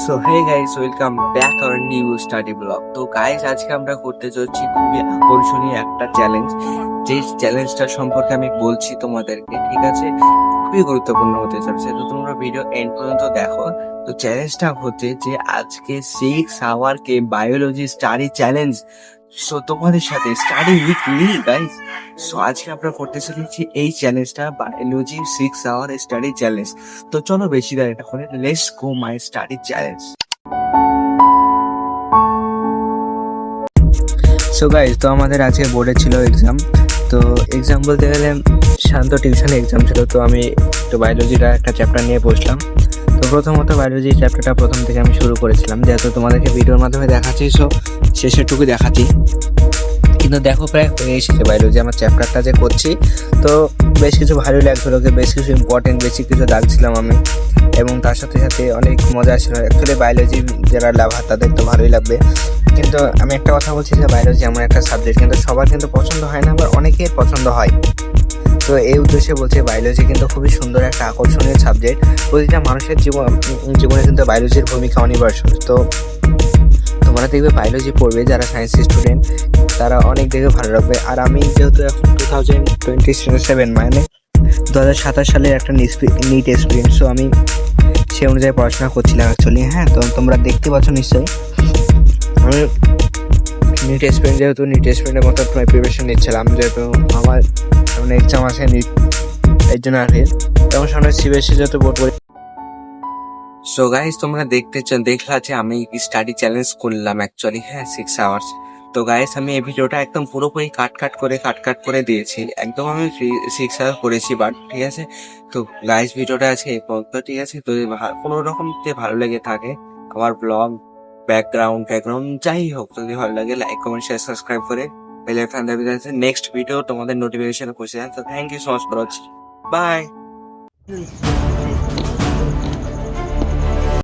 So hey guys, welcome back our new study blog. তো guys, আজকে আমরা করতে চলছি খুবই আকর্ষণীয় একটা চ্যালেঞ্জ। যে চ্যালেঞ্জটা সম্পর্কে আমি বলছি তোমাদেরকে, ঠিক আছে? খুবই গুরুত্বপূর্ণ হতে চলছে, তো তোমরা ভিডিও এন্ড পর্যন্ত দেখো। তো চ্যালেঞ্জটা হচ্ছে যে আজকে 6 আওয়ার কে বায়োলজি স্টাডি চ্যালেঞ্জ। সো তোমাদের সাথে study with me guys. So আজকে আমরা করতে চলেছি এই চ্যালেঞ্জটা, বায়োলজি 6 আওয়ার স্টাডি চ্যালেঞ্জ। তো চলো বেশি দেরি না করে let's go my study challenge. So guys, তো আমাদের আজকে বোর্ডে ছিল এক্সাম। তো এক্সাম বলতে গেলে শান্ত টিউশনে এক্সাম ছিল। তো আমি তো বায়োলজিটা একটা চ্যাপ্টার নিয়ে বসলাম। তো প্রথমত বায়োলজি চ্যাপ্টারটা প্রথম থেকে আমি শুরু করেছিলাম, যেহেতু তোমাদেরকে ভিডিওর মাধ্যমে দেখাচ্ছি, সো শেষেরটুকু দেখাচ্ছি। কিন্তু দেখো, প্রায় হয়ে এসেছে বায়োলজি আমার চ্যাপ্টারটা যে করছি। তো বেশ কিছু ভালোই লাগছিল, বেশ কিছু ইম্পর্টেন্ট বেশি কিছু দাগছিলাম আমি, এবং তার সাথে সাথে অনেক মজা ছিল। অ্যাকচুয়ালি বায়োলজি যারা লাভার তাদের তো ভালোই লাগবে। কিন্তু আমি একটা কথা বলছি যে বায়োলজি আমার একটা সাবজেক্ট, কিন্তু সবার কিন্তু পছন্দ হয় না, আবার অনেকের পছন্দ হয়। তো এই উদ্দেশ্যে বলছি, বায়োলজি কিন্তু খুবই সুন্দর একটা আকর্ষণীয় সাবজেক্ট। প্রতিটা মানুষের জীবনে কিন্তু বায়োলজির ভূমিকা অনিবার্য। তো তোমরা দেখবে বায়োলজি পড়বে যারা সায়েন্স স্টুডেন্ট, তারা অনেক দেখে ভালো লাগবে। আর আমি যেহেতু এখন 2027 মানে 2027 সালের একটা নিট এক্সপিরিয়েন্স, সো আমি সেই অনুযায়ী পড়াশোনা করছিলাম অ্যাকচুয়ালি। হ্যাঁ, তো তোমরা দেখতে পাচ্ছ নিশ্চয়ই আমি নিট এক্সপিরিয়েন্স, যেহেতু নিট এক্সপিরিয়েন্সের মতো প্রিপারেশন নিচ্ছিলাম, যেহেতু আমার সামনে এক্সাম আছে নিট, এর জন্য আর কি। তখন সামনে সিবিএসসি যত বোর্ড পরীক্ষা। সো গাইজ, তোমরা দেখলা যে আমি স্টাডি চ্যালেঞ্জ করলাম অ্যাকচুয়ালি, হ্যাঁ, 6 আওয়ার্স। তো গাইজ, আমি এই ভিডিওটা একদম পুরোপুরি কাট করে দিয়েছি, একদম আমি 6 আওয়ার করেছি, বাট ঠিক আছে। তো গাইজ, ভিডিওটা আছে এই পর্যন্ত, ঠিক আছে? তো কোনো রকম যে ভালো লেগে থাকে আমার ব্লগ, ব্যাকগ্রাউন্ড যাই হোক, যদি ভালো লাগে লাইক কমেন্ট শেয়ার সাবস্ক্রাইব করে বেল আইকন দাবিয়ে আছে নেক্সট ভিডিও তোমাদের নোটিফিকেশন পৌঁছে যায়। তো thank you so much for watching, by.